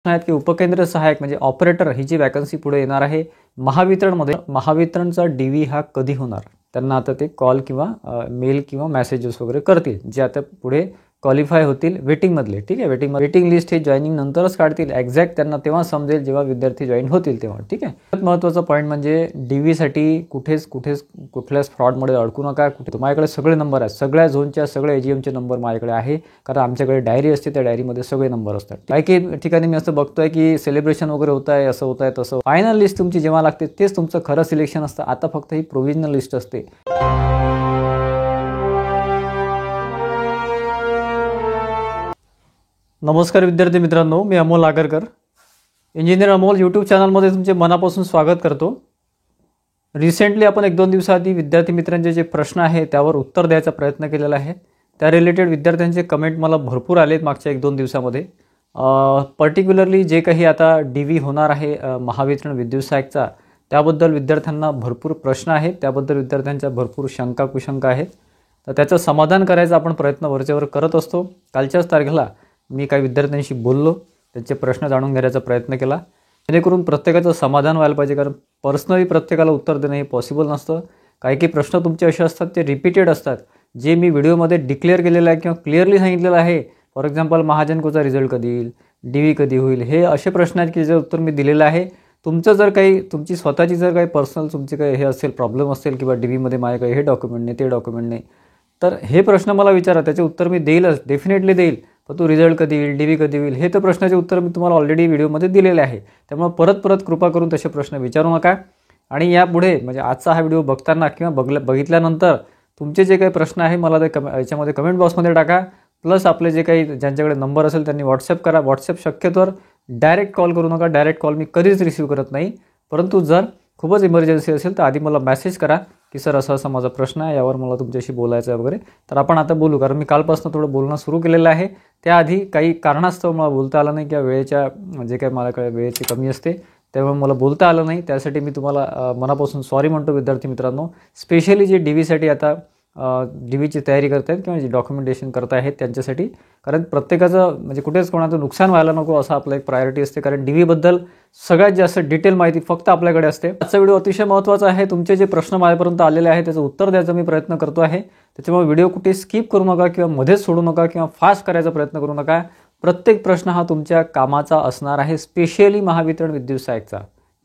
आहेत की उपकेंद्र सहाय्यक म्हणजे ऑपरेटर ही जी वॅकन्सी पुढे येणार आहे महावितरणमध्ये, महावितरणचा डीव्ही हा कधी होणार? त्यांना आता ते कॉल किंवा मेल किंवा मेसेजेस वगैरे करतील, जे आता पुढे क्वालिफाय होतील वेटिंगमधले. ठीक आहे, वेटिंग लिस्ट हे जॉईनिंग नंतरच काढतील. एक्झॅक्ट त्यांना तेव्हा समजेल जेव्हा विद्यार्थी जॉईन होतील तेव्हा. ठीक आहे, महत्त्वाचा पॉईंट म्हणजे डीव्हीसाठी कुठल्याच फ्रॉडमध्ये अडकू नका. माझ्याकडे सगळे नंबर आहेत, सगळ्या झोनच्या सगळ्या एजीएमचे नंबर माझ्याकडे आहे, कारण आमच्याकडे डायरी असते, त्या डायरीमध्ये सगळे नंबर असतात. काही ठिकाणी मी असं बघतोय की सेलिब्रेशन वगैरे होत आहे, असं होत आहे तसं. फायनल लिस्ट तुमची जेव्हा लागते तेच तुमचं खरं सिलेक्शन असतं. आता फक्त ही प्रोव्हिजनल लिस्ट असते. नमस्कार विद्यार्थी मित्रांनो, मी अमोल आगरकर, इंजिनियर अमोल यूट्यूब चॅनलमध्ये तुमचे मनापासून स्वागत करतो. रिसेंटली आपण 1-2 दिवसाआधी विद्यार्थी मित्रांचे जे प्रश्न आहे त्यावर उत्तर द्यायचा प्रयत्न केलेला आहे. त्या रिलेटेड विद्यार्थ्यांचे कमेंट मला भरपूर आलेत मागच्या 1-2 दिवसामध्ये. पर्टिक्युलरली जे काही आता डीव्ही होणार आहे महावितरण विद्युत सहाय्यकचा, त्याबद्दल विद्यार्थ्यांना भरपूर प्रश्न आहेत, त्याबद्दल विद्यार्थ्यांच्या भरपूर शंका कुशंका आहेत. तर त्याचं समाधान करायचा आपण प्रयत्न वरचेवर करत असतो. कालच्याच तारखेला मी काही विद्यार्थ्यांशी बोललो, त्यांचे प्रश्न जाणून घेण्याचा प्रयत्न केला, जेणेकरून प्रत्येकाचं समाधान व्हायला पाहिजे. कारण पर्सनली प्रत्येकाला उत्तर देणं हे पॉसिबल नसतं. काही प्रश्न तुमचे असे असतात ते रिपीटेड असतात, जे मी व्हिडिओमध्ये डिक्लेअर केलेलं आहे किंवा क्लिअरली सांगितलेलं आहे. फॉर एक्झाम्पल महाजनकोचा रिझल्ट कधी येईल, डीव्ही कधी होईल, हे असे प्रश्न आहेत की जे उत्तर मी दिलेलं आहे. तुमचं जर काही तुमची स्वतःची जर काही पर्सनल तुमचे काही हे असेल, प्रॉब्लेम असेल किंवा डीव्हीमध्ये माझे काही हे डॉक्युमेंट नाही, ते डॉक्युमेंट नाही, तर हे प्रश्न मला विचारा, त्याचे उत्तर मी देईलच, डेफिनेटली देईल. पण तो रिझल्ट कधी येईल, डीव्ही कधी होईल, हे तर प्रश्नाचे उत्तर मी तुम्हाला ऑलरेडी व्हिडिओमध्ये दिलेले आहे. त्यामुळे परत कृपा करून तसे प्रश्न विचारू नका. आणि यापुढे म्हणजे आजचा हा व्हिडिओ बघताना किंवा बघितल्यानंतर तुमचे जे काही प्रश्न आहे मला ते याच्यामध्ये कमेंट बॉक्समध्ये टाका. प्लस आपले जे काही ज्यांच्याकडे नंबर असेल त्यांनी व्हॉट्सअप करा. व्हॉट्सअप शक्यतोवर डायरेक्ट कॉल करू नका. डायरेक्ट कॉल मी कधीच रिसीव्ह करत नाही. परंतु जर खूपच इमर्जन्सी असेल तर आधी मला मेसेज करा की सर असा माझा प्रश्न आहे, यावर मला तुमच्याशी बोलायचं आहे वगैरे. तर आपण आता बोलू, कारण मी कालपासून थोडं बोलणं सुरू केलेलं आहे. त्याआधी काही कारणास्तव मला बोलता आलं नाही किंवा वेळेच्या जे काही माझ्याकडे वेळेची कमी असते त्यामुळे मला बोलता आलं नाही. त्यासाठी मी तुम्हाला मनापासून सॉरी म्हणतो विद्यार्थी मित्रांनो. स्पेशली जे डीव्हीसाठी आता डीव्हीची तयारी करत आहेत किंवा जे डॉक्युमेंटेशन करत आहेत त्यांच्यासाठी, कारण प्रत्येकाचं म्हणजे कुठेच कोणाचं नुकसान व्हायला नको असं आपलं एक प्रायोरिटी असते. कारण डीव्हीबद्दल सगळ्यात जास्त डिटेल माहिती फक्त आपल्याकडे असते. आजचा व्हिडिओ अतिशय महत्त्वाचा आहे. तुमचे जे प्रश्न माझ्यापर्यंत आलेले आहेत त्याचं उत्तर द्यायचा मी प्रयत्न करतो आहे. त्याच्यामुळे व्हिडिओ कुठे स्किप करू नका किंवा मध्येच सोडू नका किंवा फास्ट करायचा प्रयत्न करू नका. प्रत्येक प्रश्न हा तुमच्या कामाचा असणार आहे, स्पेशली महावितरण विद्युत सहाय्यकचा.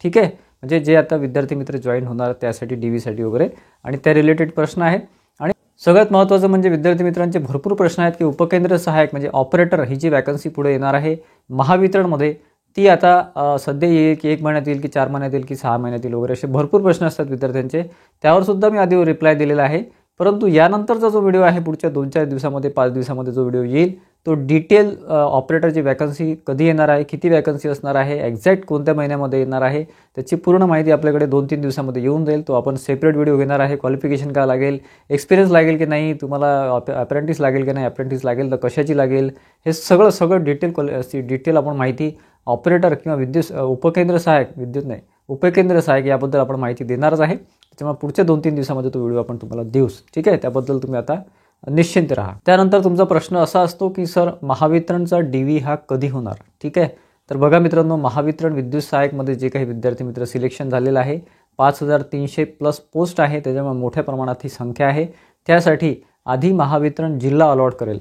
ठीक आहे, म्हणजे जे आता विद्यार्थी मित्र जॉईन होणार त्यासाठी डीव्हीसाठी वगैरे आणि त्या रिलेटेड प्रश्न आहेत. आणि सगळ्यात महत्त्वाचं म्हणजे विद्यार्थी मित्रांचे भरपूर प्रश्न आहेत की उपकेंद्र सहाय्यक म्हणजे ऑपरेटर ही जी वॅकन्सी पुढे येणार आहे महावितरणमध्ये, ती आता सध्या येईल की 1 महिन्यात येईल की 4 महिन्यात येईल की 6 महिन्यात येईल वगैरे, असे भरपूर प्रश्न असतात विद्यार्थ्यांचे. त्यावर सुद्धा मी आधी रिप्लाय दिलेला आहे. परंतु यानंतरचा जो व्हिडिओ आहे पुढच्या 2-4 दिवसामध्ये 5 दिवसामध्ये जो व्हिडिओ येईल तो डिटेल ऑपरेटरची वॅकन्सी कधी येणार आहे, किती वॅकन्सी असणार आहे, एक्झॅक्ट कोणत्या महिन्यामध्ये येणार आहे, त्याची पूर्ण माहिती आपल्याकडे 2-3 दिवसामध्ये येऊन जाईल. तो आपण सेपरेट व्हिडिओ घेणार आहे. क्वालिफिकेशन काय लागेल, एक्सपिरियन्स लागेल की नाही, तुम्हाला अप्रेंटिस लागेल की नाही, अप्रेंटिस लागेल तर कशाची लागेल, हे सगळं डिटेल आपण माहिती ऑपरेटर किंवा उपकेंद्र सहाय्यक उपकेंद्र सहाय्यक याबद्दल आपण माहिती देणारच आहे. त्याच्यामुळे पुढच्या 2-3 दिवसामध्ये तो व्हिडिओ आपण तुम्हाला देऊच. ठीक आहे, त्याबद्दल तुम्ही आता निश्चिंत राहा. त्यानंतर तुमचा प्रश्न असा असतो की सर महावितरणचा डीव्ही हा कधी होणार? ठीक आहे, तर बघा मित्रांनो, महावितरण विद्युत सहाय्यकमध्ये जे काही विद्यार्थी मित्र सिलेक्शन झालेलं आहे 5300+ पोस्ट आहे, त्याच्यामुळे मोठ्या प्रमाणात ही संख्या आहे. त्यासाठी आधी महावितरण जिल्हा अलॉट करेल.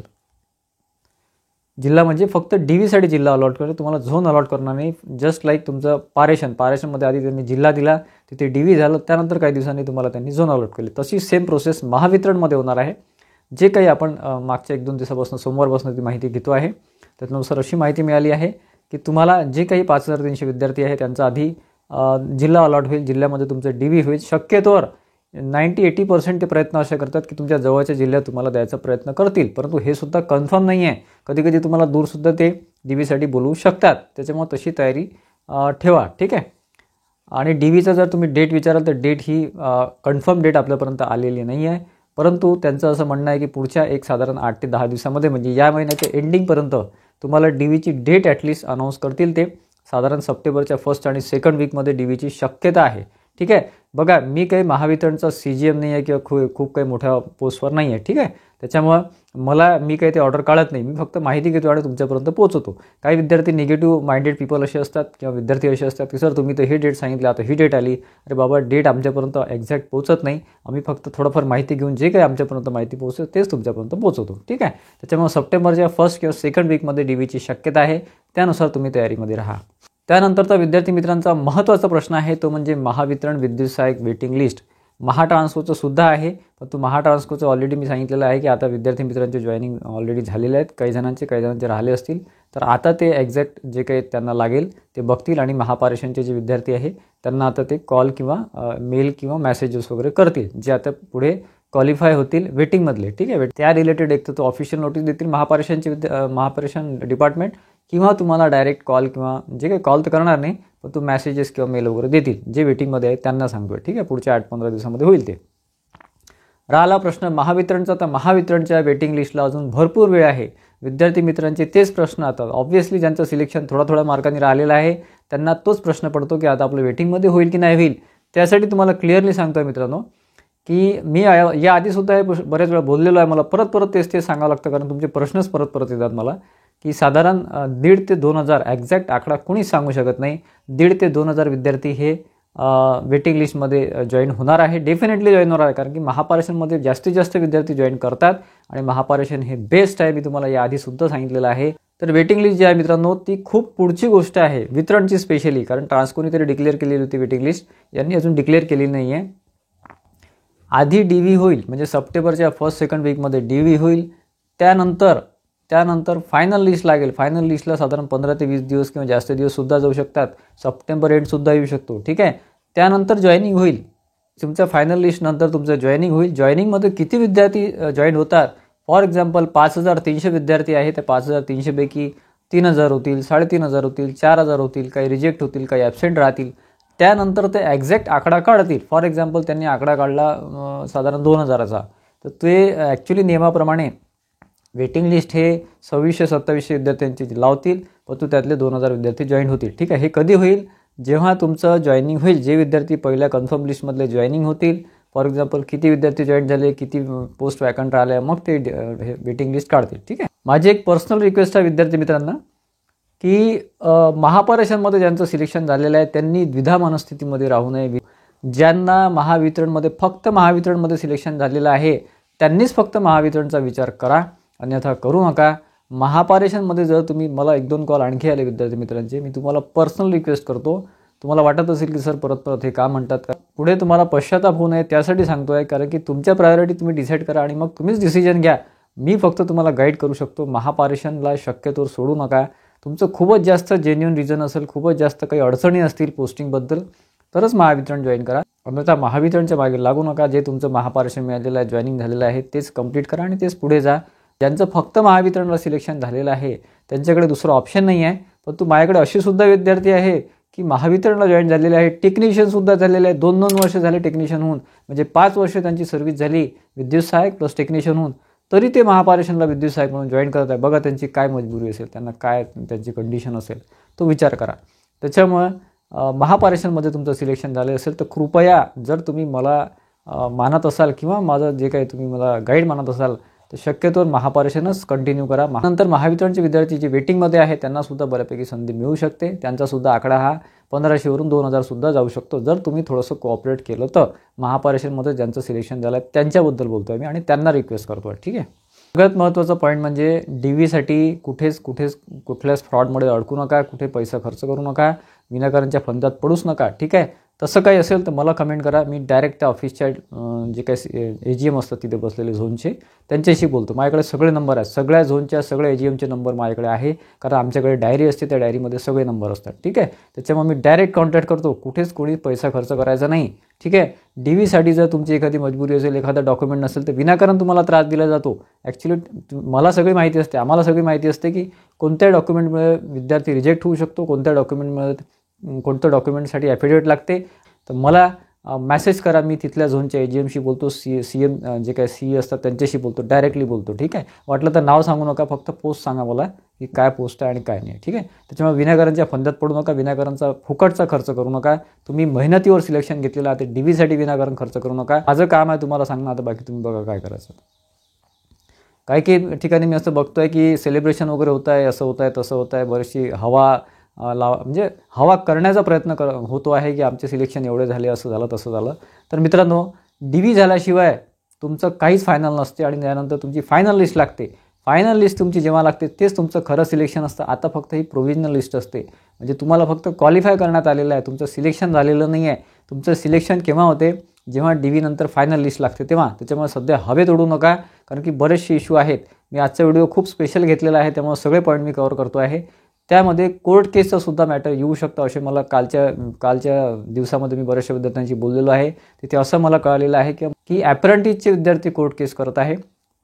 जिल्हा म्हणजे फक्त डीव्हीसाठी जिल्हा अलॉट करेल, तुम्हाला झोन अलॉट करणार नाही. जस्ट लाईक तुमचं पारेषणमध्ये आधी त्यांनी जिल्हा दिला, तिथे डीव्ही झालं, त्यानंतर काही दिवसांनी तुम्हाला त्यांनी झोन अलॉट केले. तशी सेम प्रोसेस महावितरणमध्ये होणार आहे. जे काही आपण मागच्या 1-2 दिवसापासून सोमवारपासून ती माहिती घेतो आहे त्यानुसार अशी माहिती मिळाली आहे की तुम्हाला जे काही 5300 विद्यार्थी आहे त्यांचा आधी जिल्हा अलॉट होईल, जिल्ह्यामध्ये तुमचं डीव्ही होईल. शक्यतोवर 90-80% ते प्रयत्न असे करतात की तुमच्या जवळच्या जिल्ह्यात तुम्हाला द्यायचा प्रयत्न करतील, परंतु हे सुद्धा कन्फर्म नाही आहे. कधी तुम्हाला दूरसुद्धा ते डीव्हीसाठी बोलवू शकतात. त्याच्यामुळे तशी तयारी ठेवा. ठीक आहे, आणि डीव्हीचा जर तुम्ही डेट विचाराल तर डेट ही कन्फर्म डेट आपल्यापर्यंत आलेली नाही आहे. परंतु त्यांचं असं म्हणणं आहे की पुढच्या एक साधारण 8 ते 10 दिवसामध्ये म्हणजे या महिन्याच्या एंडिंगपर्यंत तुम्हाला डीव्हीची डेट ॲटलिस्ट अनाऊन्स करतील. ते साधारण सप्टेंबरच्या 1st आणि 2nd वीकमध्ये डीव्हीची शक्यता आहे. ठीक आहे, बघा मी काही महावितरणचा CGM नाही आहे किंवा खूप काही मोठ्या पोस्टवर नाही आहे, ठीक आहे. त्याच्यामुळं मी काही ते ऑर्डर काढत नाही, मी फक्त माहिती घेतो आणि तुमच्यापर्यंत पोहोचवतो. काही विद्यार्थी निगेटिव्ह माइंडेड पीपल असे असतात किंवा विद्यार्थी असे असतात की सर तुम्ही तर हे डेट सांगितलं, आता ही डेट आली. अरे बाबा, डेट आमच्यापर्यंत एक्झॅक्ट पोहोचत नाही, आम्ही फक्त थोडंफार माहिती घेऊन जे काही आमच्यापर्यंत माहिती पोहोचते तेच तुमच्यापर्यंत पोहोचवतो, ठीक आहे. त्याच्यामुळे सप्टेंबरच्या फर्स्ट किंवा सेकंड वीकमध्ये DVची शक्यता आहे, त्यानुसार तुम्ही तयारीमध्ये राहा. त्यानंतरचा विद्यार्थी मित्रांचा महत्त्वाचा प्रश्न आहे तो म्हणजे महावितरण विद्युत सहाय्यक वेटिंग लिस्ट. महाट्रान्सकोचं सुद्धा आहे, पण तो महाट्रान्सकोचं ऑलरेडी मी सांगितलेलं आहे की आता विद्यार्थी मित्रांचे जॉईनिंग ऑलरेडी झालेले आहेत, काही जणांचे राहिले असतील तर आता ते एक्झॅक्ट जे काही त्यांना लागेल ते बघतील आणि महापारेषणचे जे विद्यार्थी आहे त्यांना आता ते कॉल किंवा मेल किंवा मेसेजेस वगैरे करतील, जे आता पुढे क्वालिफाय होतील वेटिंगमधले, ठीक आहे. त्या रिलेटेड एक तर तो ऑफिशियल नोटीस देतील महापारेषण डिपार्टमेंट, किंवा तुम्हाला डायरेक्ट कॉल किंवा जे काही कॉल तर करणार नाही पण तो मेसेजेस किंवा मेल वगैरे देतील, जे वेटिंगमध्ये आहेत त्यांना सांगतोय, ठीक आहे. पुढच्या 8-15 दिवसामध्ये होईल ते. राहिला प्रश्न महावितरणचा, तर महावितरणच्या वेटिंग लिस्टला अजून भरपूर वेळ आहे. विद्यार्थी मित्रांचे तेच प्रश्न आता ऑब्व्हियसली ज्यांचं सिलेक्शन थोडा मार्कांनी राहिलेलं आहे त्यांना तोच प्रश्न पडतो की आता आपलं वेटिंगमध्ये होईल की नाही होईल. त्यासाठी तुम्हाला क्लिअरली सांगतोय मित्रांनो की मी या आधीसुद्धा हे बऱ्याच वेळा बोललेलो आहे, मला परत तेच सांगावं लागतं कारण तुमचे प्रश्नच परत येतात मला, की साधारण 1,500 ते 2,000 एक्झॅक्ट आकडा कोणीच सांगू शकत नाही. 1,500 ते 2,000 विद्यार्थी हे वेटिंग लिस्टमध्ये जॉईन होणार आहे, डेफिनेटली जॉईन होणार आहे. कारण की महापारेषणमध्ये जास्तीत जास्त विद्यार्थी जॉईन करतात आणि महापारेषण हे बेस्ट आहे, मी तुम्हाला या आधीसुद्धा सांगितलेलं आहे. तर वेटिंग लिस्ट जी आहे मित्रांनो ती खूप पुढची गोष्ट आहे वितरणची स्पेशली, कारण ट्रान्सकोनी तरी डिक्लेअर केलेली होती वेटिंग लिस्ट, यांनी अजून डिक्लेअर केलेली नाही आहे. आधी DV होईल म्हणजे सप्टेंबरच्या फर्स्ट सेकंड वीकमध्ये DV होईल, त्यानंतर फायनल लिस्ट लागेल. फायनल लिस्टला साधारण 15 ते 20 दिवस किंवा जास्त दिवससुद्धा जाऊ शकतात, सप्टेंबर एंडसुद्धा येऊ शकतो, ठीक आहे. त्यानंतर जॉईनिंग होईल, तुमच्या फायनल लिस्टनंतर तुमचं जॉईनिंग होईल. जॉईनिंगमध्ये किती विद्यार्थी जॉईन होतात, फॉर एक्झाम्पल 5,300 विद्यार्थी आहे, त्या 5,300पैकी 3,000 होतील, 3,500 होतील, 4,000 होतील, काही रिजेक्ट होतील, काही ॲबसेंट राहतील. त्यानंतर ते एक्झॅक्ट आकडा काढतील. फॉर एक्झाम्पल त्यांनी आकडा काढला साधारण 2,000चा, तर ते ॲक्च्युली नियमाप्रमाणे वेटिंग लिस्ट हे 2600-2700 विद्यार्थ्यांची लावतील, परंतु त्यातले 2,000 विद्यार्थी जॉईन होतील, ठीक आहे. हे कधी होईल, जेव्हा तुमचं जॉईनिंग होईल, जे विद्यार्थी पहिल्या कन्फर्म लिस्टमधले जॉईनिंग होतील, फॉर एक्झाम्पल किती विद्यार्थी जॉईन झाले, किती पोस्ट वॅकंट राहिले, मग ते वेटिंग लिस्ट काढतील, ठीक आहे. माझी एक पर्सनल रिक्वेस्ट आहे विद्यार्थी मित्रांना की महापारेषणमध्ये ज्यांचं सिलेक्शन झालेलं आहे त्यांनी द्विधा मनस्थितीमध्ये राहू नये. ज्यांना फक्त महावितरणमध्ये सिलेक्शन झालेलं आहे त्यांनीच फक्त महावितरणचा विचार करा, अन्यथा करू नका. महापारेषणमध्ये जर तुम्ही, मला 1-2 कॉल आणखी आले विद्यार्थी मित्रांचे, मी तुम्हाला पर्सनल रिक्वेस्ट करतो, तुम्हाला वाटत असेल की सर परत हे का म्हणतात का, पुढे तुम्हाला पश्चाताप होऊ नये त्यासाठी सांगतोय, कारण की तुमच्या प्रायोरिटी तुम्ही डिसाईड करा आणि मग तुम्हीच डिसिजन घ्या. मी फक्त तुम्हाला गाईड करू शकतो. महापारेषणला शक्यतो सोडू नका. तुमचं खूपच जास्त जेन्युइन रिझन असेल, खूपच जास्त काही अडचणी असतील पोस्टिंगबद्दल, तरच महावितरण जॉईन करा, अन्यथा महावितरणच्या मागे लागू नका. जे तुमचं महापारेषण मिळालेलं आहे, जॉईनिंग झालेलं आहे, तेच कंप्लीट करा आणि तेच पुढे जा. ज्यांचं फक्त महावितरणला सिलेक्शन झालेलं आहे त्यांच्याकडे दुसरं ऑप्शन नाही आहे. परंतु माझ्याकडे अशी सुद्धा विद्यार्थी आहे की महावितरणला जॉईन झालेले आहे, टेक्निशियनसुद्धा झालेले आहे, 2-2 वर्ष झाले टेक्निशियन होऊन, म्हणजे 5 वर्ष त्यांची सर्व्हिस झाली विद्युत सहाय्यक प्लस टेक्निशियन होऊन, तरी ते महापारेषणला विद्युत सहाय्यक म्हणून जॉईन करत आहे. बघा त्यांची काय मजबुरी असेल, त्यांना काय त्यांची कंडिशन असेल, तो विचार करा. त्याच्यामुळं महापारेषणमध्ये तुमचं सिलेक्शन झाले असेल तर कृपया, जर तुम्ही मला मानत असाल किंवा माझं जे काही तुम्ही मला गाईड मानत असाल, तर शक्यतो महापारेषणच कंटिन्यू करा. नंतर महावितरणचे विद्यार्थी जे वेटिंगमध्ये आहे त्यांनासुद्धा बऱ्यापैकी संधी मिळू शकते. त्यांचासुद्धा आकडा हा 1,500वरून 2,000सुद्धा जाऊ शकतो, जर तुम्ही थोडंसं कोऑपरेट केलं तर. महापारेषणमध्ये ज्यांचं सिलेक्शन झालं आहे त्यांच्याबद्दल बोलतो आहे मी आणि त्यांना रिक्वेस्ट करतो आहे, ठीक आहे. सगळ्यात महत्त्वाचा पॉईंट म्हणजे DVसाठी कुठल्याच फ्रॉडमध्ये अडकू नका, कुठे पैसा खर्च करू नका, विनाकारणच्या फंदात पडूच नका, ठीक आहे. तसं काही असेल तर मला कमेंट करा, मी डायरेक्ट त्या ऑफिसच्या जे काही AGM असतात तिथे बसलेले झोनचे त्यांच्याशी बोलतो. माझ्याकडे सगळे नंबर आहेत, सगळ्या झोनच्या सगळ्या AGMचे नंबर माझ्याकडे आहे, कारण आमच्याकडे डायरी असते, त्या डायरीमध्ये सगळे नंबर असतात, ठीक आहे. त्याच्यामुळे मी डायरेक्ट कॉन्टॅक्ट करतो, कुठेच कोणी पैसा खर्च करायचा नाही, ठीक आहे. DVसाठी जर तुमची एखादी मजबुरी असेल, एखादा डॉक्युमेंट नसेल तर विनाकारण तुम्हाला त्रास दिला जातो. ॲक्च्युली मला सगळी माहिती असते, आम्हाला सगळी माहिती असते की कोणत्या डॉक्युमेंटमुळे विद्यार्थी रिजेक्ट होऊ शकतो, कोणत्या डॉक्युमेंटसाठी ॲफिडेविट लागते. तर मला मेसेज करा. मी तिथल्या झोनच्या AGMशी बोलतो, CM जे काय CE असतात त्यांच्याशी बोलतो, डायरेक्टली बोलतो. ठीक आहे. वाटलं तर नाव सांगू नका, फक्त पोस्ट सांगा मला की काय पोस्ट आहे आणि काय नाही. ठीक आहे. त्याच्यामुळे विनाकारणच्या फंद्यात पडू नका, विनाकारणचा फुकटचा खर्च करू नका. तुम्ही मेहनतीवर सिलेक्शन घेतलेलं आहे, ते DVसाठी विनाकारण खर्च करू नका. माझं काम आहे तुम्हाला सांगणं, आता बाकी तुम्ही बघा काय करायचं. काही ठिकाणी मी असं बघतोय की सेलिब्रेशन वगैरे होत आहे, असं होत आहे, तसं होत आहे, बरीचशी हवा म्हणजे हवा करण्याचा प्रयत्न होतो आहे की आमचे सिलेक्शन एवढे झाले, असं झालं, तसं झालं. तर मित्रांनो, DV झाल्याशिवाय तुमचं काहीच फायनल नसते आणि त्यानंतर तुमची फायनल लिस्ट लागते. फायनल लिस्ट तुमची जेव्हा लागते तेच तुमचं खरं सिलेक्शन असतं. आता फक्त ही प्रोव्हिजनल लिस्ट असते, म्हणजे तुम्हाला फक्त क्वालिफाय करण्यात आलेलं आहे, तुमचं सिलेक्शन झालेलं नाही आहे. तुमचं सिलेक्शन केव्हा होते? जेव्हा DV नंतर फायनल लिस्ट लागते तेव्हा. त्याच्यामुळे सध्या हवेत उडू नका, कारण की बरेचसे इश्यू आहेत. मी आजचा व्हिडिओ खूप स्पेशल घेतलेला आहे, त्यामुळे सगळे पॉईंट मी कव्हर करतो आहे. त्यामध्ये कोर्ट केसचा सुद्धा मॅटर येऊ शकतं असे मला कालच्या दिवसामध्ये मी बऱ्याचशा विद्यार्थ्यांशी बोललेलो आहे. तिथे असं मला कळालेलं आहे की ॲप्रेंटिसचे विद्यार्थी कोर्ट केस करत आहे,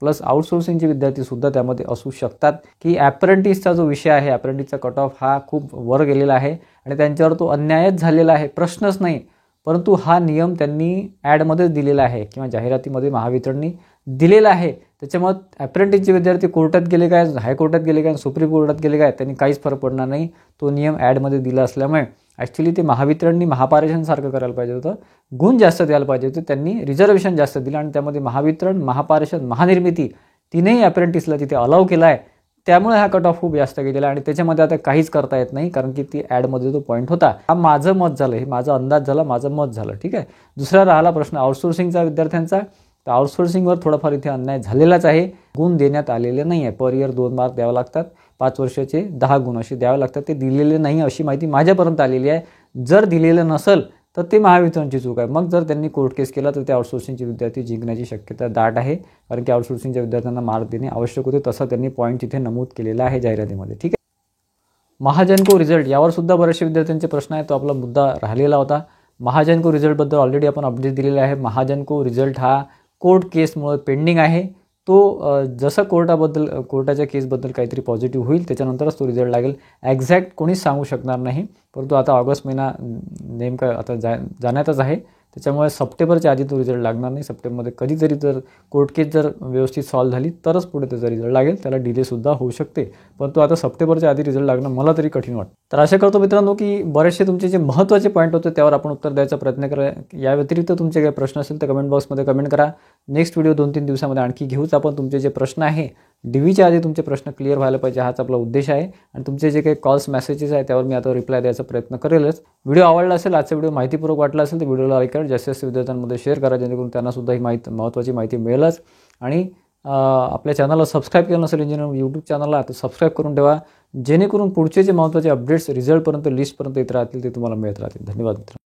प्लस आउटसोर्सिंगचे विद्यार्थीसुद्धा त्यामध्ये असू शकतात. की ॲप्रेंटिसचा जो विषय आहे, ॲप्रेंटिसचा कट ऑफ हा खूप वर गेलेला आहे आणि त्यांच्यावर तो अन्यायच झालेला आहे, प्रश्नच नाही. परंतु हा नियम त्यांनी ॲडमध्येच दिलेला आहे किंवा जाहिरातीमध्ये महावितरणनी दिलेला आहे. त्याच्यामुळे ॲप्रेंटिसचे विद्यार्थी कोर्टात गेले काय, हायकोर्टात गेले काय, सुप्रीम कोर्टात गेले काय, त्यांनी काहीच फरक पडणार नाही. तो नियम ॲडमध्ये दिला असल्यामुळे ॲक्च्युली ते महावितरणनी महापारेषणसारखं करायला पाहिजे होतं, गुण जास्त द्यायला पाहिजे होते. त्यांनी रिझर्वेशन जास्त दिलं आणि त्यामध्ये महावितरण, महापारेषण, महानिर्मिती तीनही ॲप्रेंटिसला तिथे अलाव केला आहे. त्यामुळे हा कट ऑफ खूप जास्त गेलेला आणि त्याच्यामध्ये आता काहीच करता येत नाही, कारण की ती ॲडमध्ये तो पॉईंट होता. हा माझं मत झालं, हे माझा अंदाज झाला, माझं मत झालं. ठीक आहे. दुसरा राहिला प्रश्न आउटसोर्सिंगचा विद्यार्थ्यांचा. तर आउटसोर्सिंगवर थोडाफार इथे अन्याय झालेलाच आहे. गुण देण्यात आलेले नाही आहे. पर इयर 2 मार्क द्यावे लागतात, 5 वर्षाचे 10 गुण असे द्यावे लागतात. ते दिलेले नाही अशी माहिती माझ्यापर्यंत आलेली आहे. जर दिलेलं नसेल तर ते महावितरणची चूक आहे. मग जर त्यांनी कोर्ट केस केला तर ते आउटसोर्सिंगचे विद्यार्थी जिंकण्याची शक्यता दाट आहे, कारण की आउटसोर्सिंगच्या विद्यार्थ्यांना मार्क देणे आवश्यक होते. तसं त्यांनी पॉईंट तिथे नमूद केलेला आहे जाहिरातीमध्ये. ठीक आहे. महाजनको रिझल्ट यावर सुद्धा बरेचसे विद्यार्थ्यांचे प्रश्न आहेत, तो आपला मुद्दा राहिलेला होता. महाजनको रिझल्टबद्दल ऑलरेडी आपण अपडेट दिलेले आहे. महाजनको रिझल्ट हा कोर्ट केसमुळे पेंडिंग आहे. तो जसं कोर्टाच्या केसबद्दल काहीतरी पॉझिटिव्ह होईल त्याच्यानंतरच तो रिझल्ट लागेल. एक्झॅक्ट कोणीच सांगू शकणार नाही, परंतु आता ऑगस्ट महिना नेमका आता जाण्यातच आहे. त्याच्यामुळे सप्टेंबरच्या आधी तो रिझल्ट लागणार नाही. सप्टेंबरमध्ये कधीतरी जर कोर्ट केस जर व्यवस्थित सॉल्व्ह झाली तरच पुढे त्याचा रिझल्ट लागेल. त्याला डिलेसुद्धा होऊ शकते, परंतु आता सप्टेंबरच्या आधी रिझल्ट लागणं मला तरी कठीण वाटतं. तर आशा करतो मित्रांनो की बरेचसे तुमचे जे महत्त्वाचे पॉईंट होते त्यावर आपण उत्तर द्यायचा प्रयत्न करा. या व्यतिरिक्त तुमचे काही प्रश्न असेल तर कमेंट बॉक्समध्ये कमेंट करा. नेक्स्ट व्हिडिओ 2-3 दिवसामध्ये आणखी घेऊच आपण. तुमचे जे प्रश्न आहे DVच्या आधी तुमचे प्रश्न क्लिअर व्हायला पाहिजे, हाच आपला उद्देश आहे. आणि तुमचे जे काही कॉल्स मेसेजेस आहे त्यावर मी आता रिप्लाय द्यायचा प्रयत्न करेलच. व्हिडिओ आवडला असेल, आजचा व्हिडिओ माहितीपूर्वक वाटला असेल तर व्हिडिओला लाईक करा, जास्तीत जास्त विद्यार्थ्यांमध्ये शेअर करा, जेणेकरून त्यांनासुद्धा ही महत्त्वाची माहिती मिळेलच. आणि आपल्या चॅनलला सबस्क्राईब केलं नसेल इंजिनिअर यूट्यूब चॅनलला तर सबस्क्राईब करून ठेवा, जेणेकरून पुढचे जे महत्त्वाचे अपडेट्स रिझल्टपर्यंत लिस्टपर्यंत येत राहतील ते तुम्हाला मिळत राहतील. धन्यवाद मित्रांनो.